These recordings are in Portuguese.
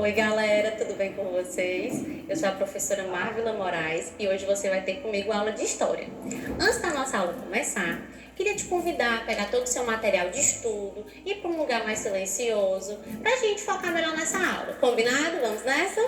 Oi galera, tudo bem com vocês? Eu sou a professora Marvila Moraes e hoje você vai ter comigo aula de História. Antes da nossa aula começar, queria te convidar a pegar todo o seu material de estudo, ir para um lugar mais silencioso, para a gente focar melhor nessa aula. Combinado? Vamos nessa?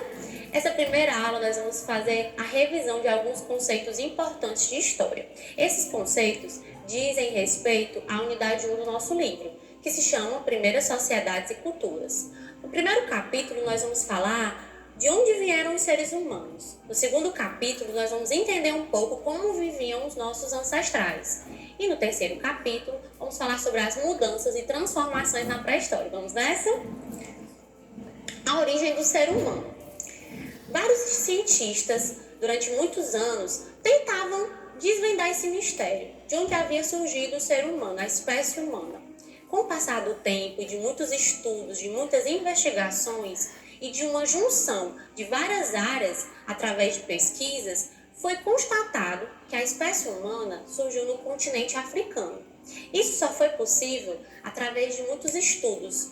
Essa primeira aula nós vamos fazer a revisão de alguns conceitos importantes de História. Esses conceitos dizem respeito à unidade 1 do nosso livro, que se chama Primeiras Sociedades e Culturas. No primeiro capítulo, nós vamos falar de onde vieram os seres humanos. No segundo capítulo, nós vamos entender um pouco como viviam os nossos ancestrais. E no terceiro capítulo, vamos falar sobre as mudanças e transformações na pré-história. Vamos nessa? A origem do ser humano. Vários cientistas, durante muitos anos, tentavam desvendar esse mistério, de onde havia surgido o ser humano, a espécie humana. Com o passar do tempo e de muitos estudos, de muitas investigações e de uma junção de várias áreas através de pesquisas, foi constatado que a espécie humana surgiu no continente africano. Isso só foi possível através de muitos estudos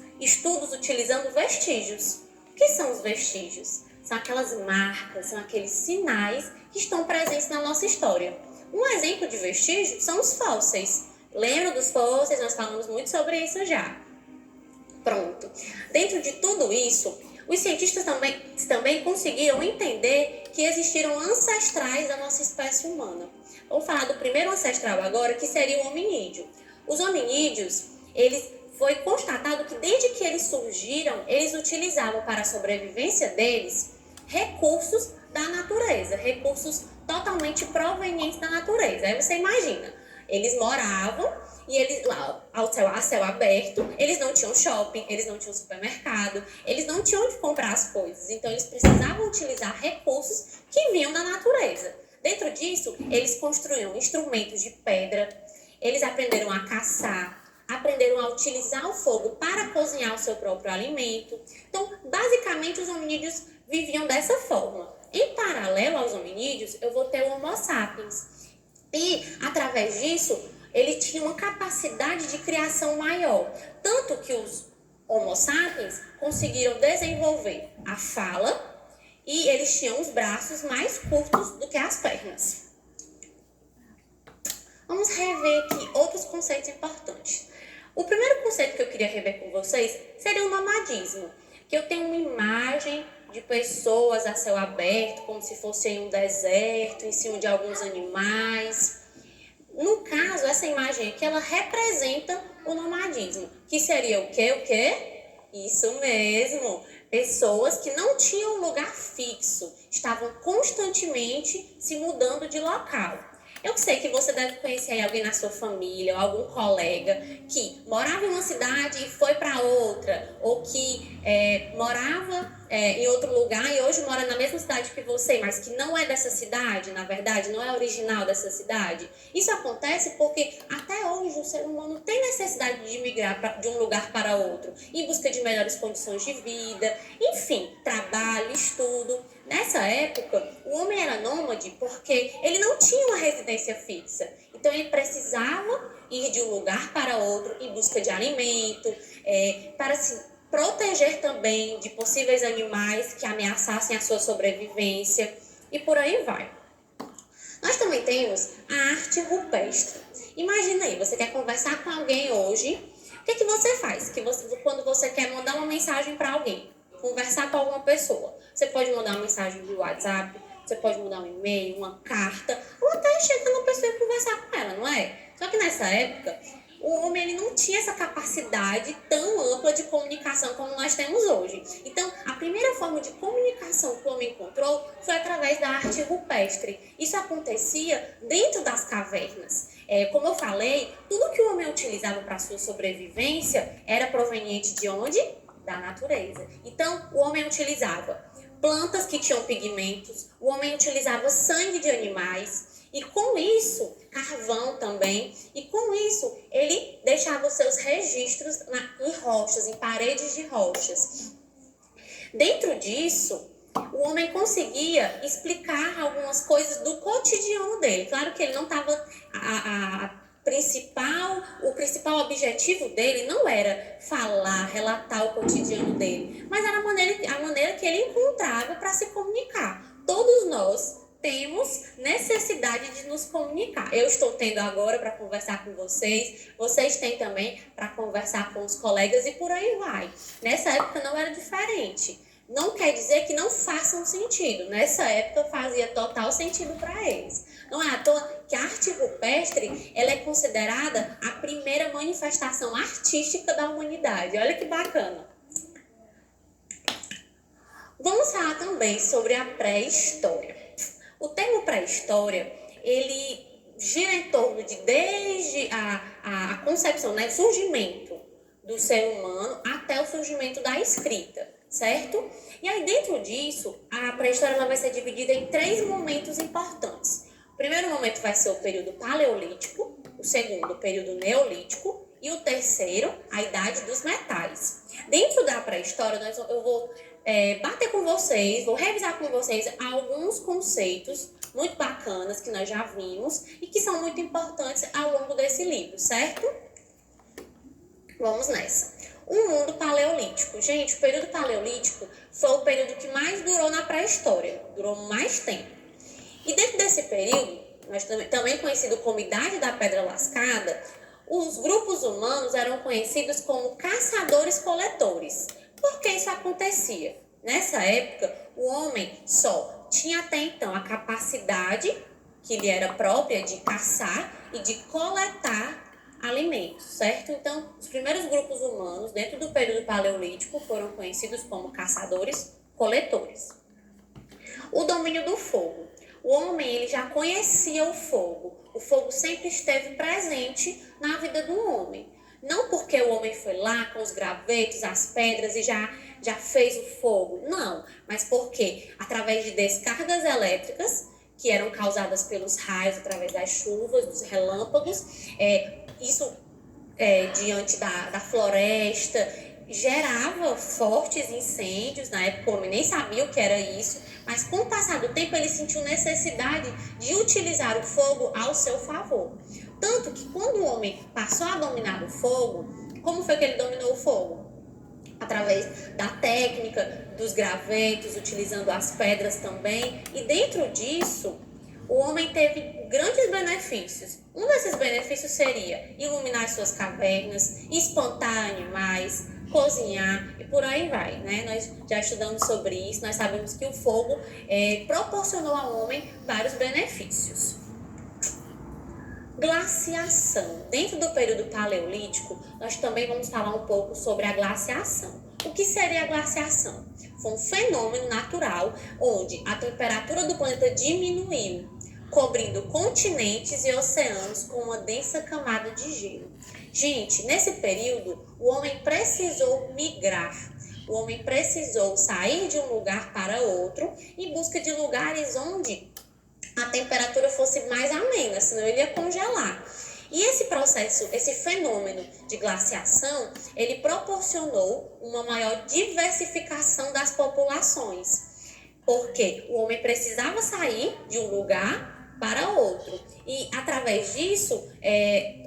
utilizando vestígios. O que são os vestígios? São aquelas marcas, são aqueles sinais que estão presentes na nossa história. Um exemplo de vestígio são os fósseis. Lembra dos fósseis? Nós falamos muito sobre isso já. Pronto. Dentro de tudo isso, os cientistas também conseguiram entender que existiram ancestrais da nossa espécie humana. Vamos falar do primeiro ancestral agora, que seria o hominídeo. Os hominídeos, foi constatado que desde que eles surgiram, eles utilizavam para a sobrevivência deles recursos da natureza, recursos totalmente provenientes da natureza. Aí você imagina, eles moravam e eles lá a céu aberto, eles não tinham shopping, eles não tinham supermercado, eles não tinham onde comprar as coisas. Então eles precisavam utilizar recursos que vinham da natureza. Dentro disso, eles construíam instrumentos de pedra, eles aprenderam a caçar, aprenderam a utilizar o fogo para cozinhar o seu próprio alimento. Então, basicamente, os hominídeos viviam dessa forma. Em paralelo aos hominídeos, eu vou ter o Homo sapiens. E, através disso, ele tinha uma capacidade de criação maior. Tanto que os Homo sapiens conseguiram desenvolver a fala e eles tinham os braços mais curtos do que as pernas. Vamos rever aqui outros conceitos importantes. O primeiro conceito que eu queria rever com vocês seria o nomadismo, que eu tenho uma imagem de pessoas a céu aberto, como se fosse em um deserto, em cima de alguns animais. No caso, essa imagem aqui, ela representa o nomadismo, que seria o quê? Isso mesmo, pessoas que não tinham um lugar fixo, estavam constantemente se mudando de local. Eu sei que você deve conhecer aí alguém na sua família ou algum colega que morava em uma cidade e foi para outra, ou que morava em outro lugar e hoje mora na mesma cidade que você, mas que não é dessa cidade, na verdade, não é original dessa cidade. Isso acontece porque até hoje o ser humano tem necessidade de migrar de um lugar para outro, em busca de melhores condições de vida, enfim, trabalho, estudo. Nessa época, o homem era nômade porque ele não tinha uma residência fixa. Então, ele precisava ir de um lugar para outro em busca de alimento, para se proteger também de possíveis animais que ameaçassem a sua sobrevivência e por aí vai. Nós também temos a arte rupestre. Imagina aí, você quer conversar com alguém hoje, o que você faz? Quando você quer mandar uma mensagem para alguém, conversar com alguma pessoa, você pode mandar uma mensagem via WhatsApp, você pode mandar um e-mail, uma carta, ou até chegar na pessoa e conversar com ela, não é? Só que nessa época, o homem ele não tinha essa capacidade tão ampla de comunicação como nós temos hoje. Então, a primeira forma de comunicação que o homem encontrou foi através da arte rupestre. Isso acontecia dentro das cavernas. Como eu falei, tudo que o homem utilizava para sua sobrevivência era proveniente de onde? Da natureza. Então, o homem utilizava plantas que tinham pigmentos, o homem utilizava sangue de animais, e com isso, carvão também, e com isso ele deixava os seus registros em rochas, em paredes de rochas. Dentro disso, o homem conseguia explicar algumas coisas do cotidiano dele. Claro que ele não estava o principal objetivo dele não era falar, relatar o cotidiano dele, mas era a maneira que ele encontrava para se comunicar. Todos nós temos necessidade de nos comunicar. Eu estou tendo agora para conversar com vocês, vocês têm também para conversar com os colegas e por aí vai. Nessa época não era diferente. Não quer dizer que não façam sentido. Nessa época fazia total sentido para eles. Não é à toa que a arte rupestre ela é considerada a primeira manifestação artística da humanidade. Olha que bacana. Vamos falar também sobre a pré-história. O termo pré-história, ele gira em torno de desde a concepção, né, o surgimento do ser humano até o surgimento da escrita, certo? E aí dentro disso, a pré-história ela vai ser dividida em 3 momentos importantes. O primeiro momento vai ser o período paleolítico, o segundo, o período neolítico, e o terceiro, a idade dos metais. Dentro da pré-história, eu vou bater com vocês, vou revisar com vocês alguns conceitos muito bacanas que nós já vimos e que são muito importantes ao longo desse livro, certo? Vamos nessa. O mundo paleolítico. Gente, o período paleolítico foi o período que mais durou na pré-história, durou mais tempo. E dentro desse período, também conhecido como Idade da Pedra Lascada, os grupos humanos eram conhecidos como caçadores-coletores. Por que isso acontecia? Nessa época, o homem só tinha até então a capacidade que lhe era própria de caçar e de coletar alimentos, certo? Então, os primeiros grupos humanos dentro do período paleolítico foram conhecidos como caçadores-coletores. O domínio do fogo. O homem ele já conhecia o fogo. O fogo sempre esteve presente na vida do homem. Não porque o homem foi lá com os gravetos, as pedras e já fez o fogo. Não, mas porque através de descargas elétricas, que eram causadas pelos raios, através das chuvas, dos relâmpagos, diante da floresta, gerava fortes incêndios. Na época o homem nem sabia o que era isso, mas com o passar do tempo ele sentiu necessidade de utilizar o fogo ao seu favor. Tanto que quando o homem passou a dominar o fogo, como foi que ele dominou o fogo? Através da técnica dos gravetos, utilizando as pedras também. E dentro disso, o homem teve grandes benefícios. Um desses benefícios seria iluminar suas cavernas, espantar animais, cozinhar e por aí vai, né? Nós já estudamos sobre isso, nós sabemos que o fogo proporcionou ao homem vários benefícios. Glaciação. Dentro do período paleolítico, nós também vamos falar um pouco sobre a glaciação. O que seria a glaciação? Foi um fenômeno natural onde a temperatura do planeta diminuiu, cobrindo continentes e oceanos com uma densa camada de gelo. Gente, nesse período, o homem precisou migrar. O homem precisou sair de um lugar para outro em busca de lugares onde a temperatura fosse mais amena, senão ele ia congelar. E esse processo, esse fenômeno de glaciação, ele proporcionou uma maior diversificação das populações. Porque o homem precisava sair de um lugar para outro. E através disso,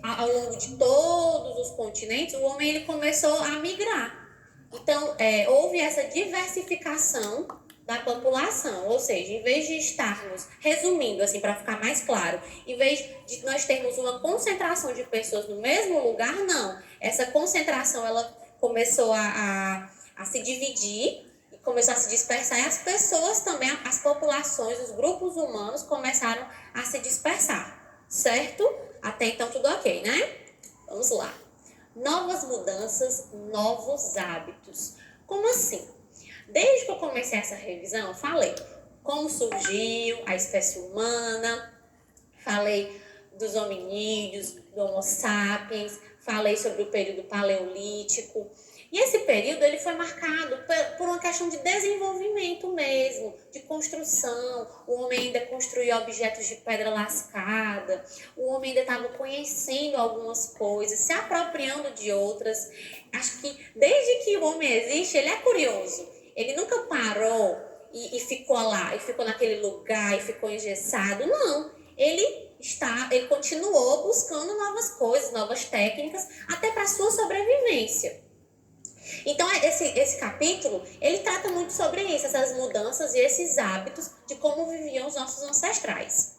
ao longo de todos os continentes, o homem ele começou a migrar. Então, houve essa diversificação da população, ou seja, em vez de estarmos, resumindo assim para ficar mais claro, em vez de nós termos uma concentração de pessoas no mesmo lugar, não. Essa concentração ela começou a se dividir, começou a se dispersar, e as pessoas também, as populações, os grupos humanos começaram a se dispersar, certo? Até então tudo ok, né? Vamos lá. Novas mudanças, novos hábitos. Como assim? Desde que eu comecei essa revisão, eu falei como surgiu a espécie humana, falei dos hominídeos, do Homo sapiens, falei sobre o período paleolítico. E esse período ele foi marcado por uma questão de desenvolvimento mesmo, de construção. O homem ainda construía objetos de pedra lascada, o homem ainda estava conhecendo algumas coisas, se apropriando de outras. Acho que desde que o homem existe, ele é curioso. Ele nunca parou e ficou lá, e ficou naquele lugar, e ficou engessado. Não, ele ele continuou buscando novas coisas, novas técnicas, até para sua sobrevivência. Então, esse capítulo, ele trata muito sobre isso, essas mudanças e esses hábitos de como viviam os nossos ancestrais.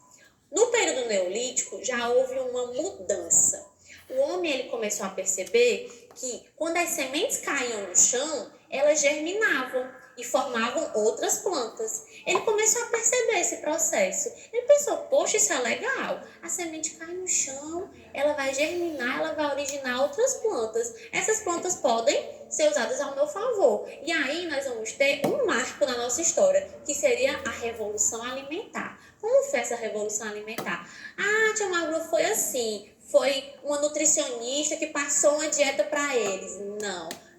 No período neolítico, já houve uma mudança. O homem ele começou a perceber que quando as sementes caíam no chão, elas germinavam e formavam outras plantas. Ele começou a perceber esse processo. Ele pensou, poxa, isso é legal. A semente cai no chão, ela vai germinar, ela vai originar outras plantas. Essas plantas podem ser usadas ao meu favor. E aí nós vamos ter um marco na nossa história, que seria a Revolução Alimentar. Como foi essa Revolução Alimentar? Ah, tia Magro, foi assim. Foi uma nutricionista que passou uma dieta para eles.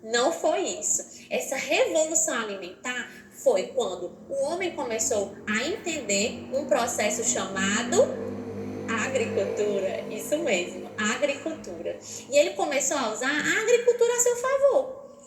Não foi isso. Essa revolução alimentar foi quando o homem começou a entender um processo chamado agricultura. Isso mesmo, agricultura. E ele começou a usar a agricultura a seu favor.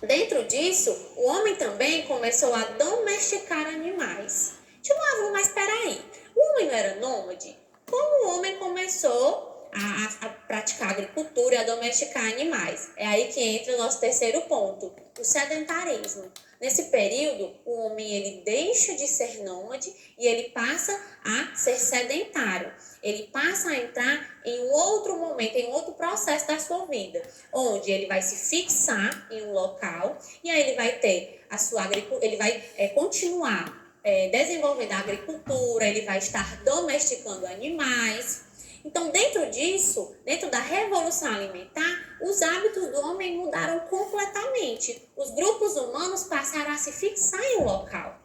Dentro disso, o homem também começou a domesticar animais. Tipo, mas peraí, o homem não era nômade? Como o homem começou a praticar agricultura e a domesticar animais? É aí que entra o nosso terceiro ponto, o sedentarismo. Nesse período, o homem ele deixa de ser nômade e ele passa a ser sedentário. Ele passa a entrar em um outro momento, em um outro processo da sua vida, onde ele vai se fixar em um local e aí ele vai ter a sua agricultura, ele vai continuar desenvolvendo a agricultura, ele vai estar domesticando animais. Então, dentro disso, dentro da revolução alimentar, os hábitos do homem mudaram completamente. Os grupos humanos passaram a se fixar em um local.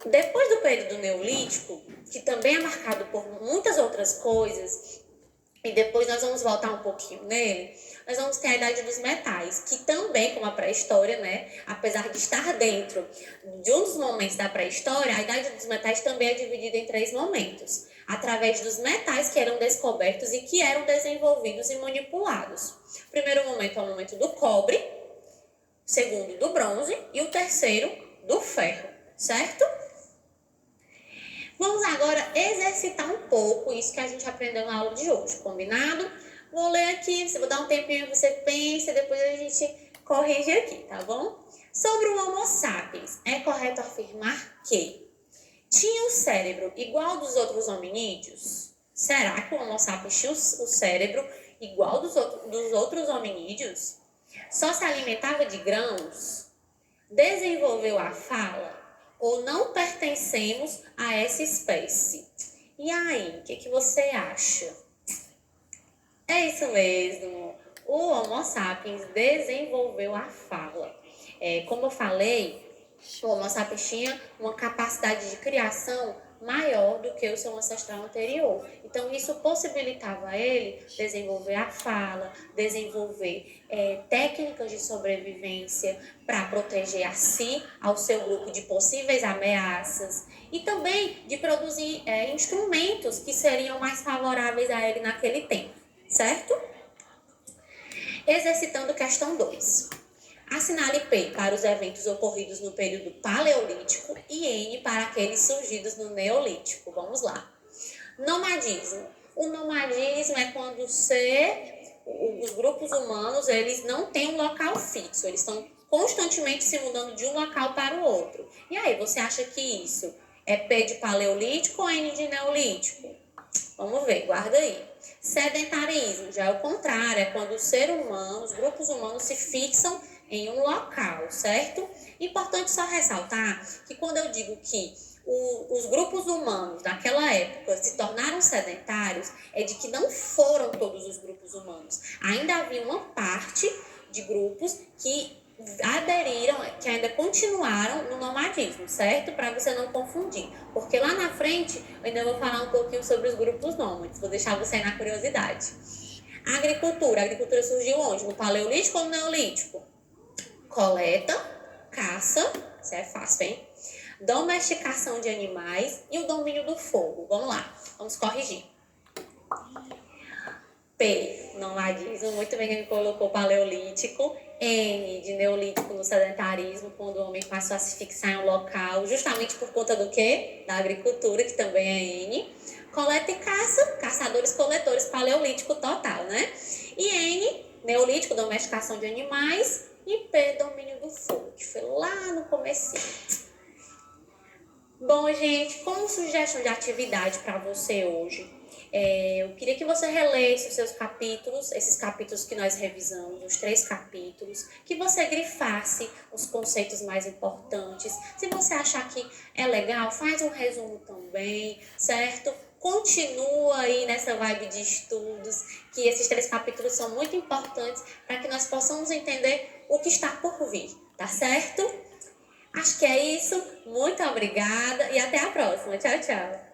Depois do período neolítico, que também é marcado por muitas outras coisas, e depois nós vamos voltar um pouquinho nele, nós vamos ter a Idade dos Metais, que também, como a pré-história, né, apesar de estar dentro de um dos momentos da pré-história, a Idade dos Metais também é dividida em 3 momentos, através dos metais que eram descobertos e que eram desenvolvidos e manipulados. O primeiro momento é o momento do cobre, o segundo do bronze e o terceiro do ferro, certo? Vamos agora exercitar um pouco isso que a gente aprendeu na aula de hoje, combinado? Vou ler aqui, vou dar um tempinho, você pensa, depois a gente corrige aqui, tá bom? Sobre o Homo sapiens, é correto afirmar que tinha o cérebro igual dos outros hominídeos? Será que o Homo sapiens tinha o cérebro igual dos outros hominídeos? Só se alimentava de grãos? Desenvolveu a fala? Ou não pertencemos a essa espécie? E aí, o que você acha? É isso mesmo. O Homo sapiens desenvolveu a fala. Como eu falei, o Homo sapiens tinha uma capacidade de criação maior do que o seu ancestral anterior. Então, isso possibilitava a ele desenvolver a fala, desenvolver técnicas de sobrevivência para proteger a si, ao seu grupo de possíveis ameaças e também de produzir instrumentos que seriam mais favoráveis a ele naquele tempo, certo? Exercitando questão 2. Assinale P para os eventos ocorridos no período paleolítico e N para aqueles surgidos no neolítico. Vamos lá. Nomadismo. O nomadismo é quando os grupos humanos eles não têm um local fixo, eles estão constantemente se mudando de um local para o outro. E aí, você acha que isso é P de paleolítico ou N de neolítico? Vamos ver, guarda aí. Sedentarismo já é o contrário, é quando os grupos humanos se fixam em um local, certo? Importante só ressaltar que quando eu digo que os grupos humanos daquela época se tornaram sedentários, é de que não foram todos os grupos humanos. Ainda havia uma parte de grupos que aderiram, que ainda continuaram no nomadismo, certo? Para você não confundir. Porque lá na frente eu ainda vou falar um pouquinho sobre os grupos nômades, vou deixar você aí na curiosidade. A agricultura surgiu onde? No paleolítico ou no neolítico? Coleta, caça, isso é fácil, hein? Domesticação de animais e o domínio do fogo. Vamos lá, vamos corrigir. P, nomadismo, muito bem que ele colocou paleolítico. N, de neolítico no sedentarismo, quando o homem passou a se fixar em um local, justamente por conta do quê? Da agricultura, que também é N. Coleta e caça, caçadores-coletores, paleolítico total, né? E N, neolítico, domesticação de animais. E P, domínio do fogo, que foi lá no comecinho. Bom, gente, como sugestão de atividade para você hoje, eu queria que você relesse os seus capítulos, esses capítulos que nós revisamos, os 3 capítulos, que você grifasse os conceitos mais importantes. Se você achar que é legal, faz um resumo também, certo? Continua aí nessa vibe de estudos, que esses 3 capítulos são muito importantes para que nós possamos entender o que está por vir, tá certo? Acho que é isso. Muito obrigada e até a próxima. Tchau, tchau.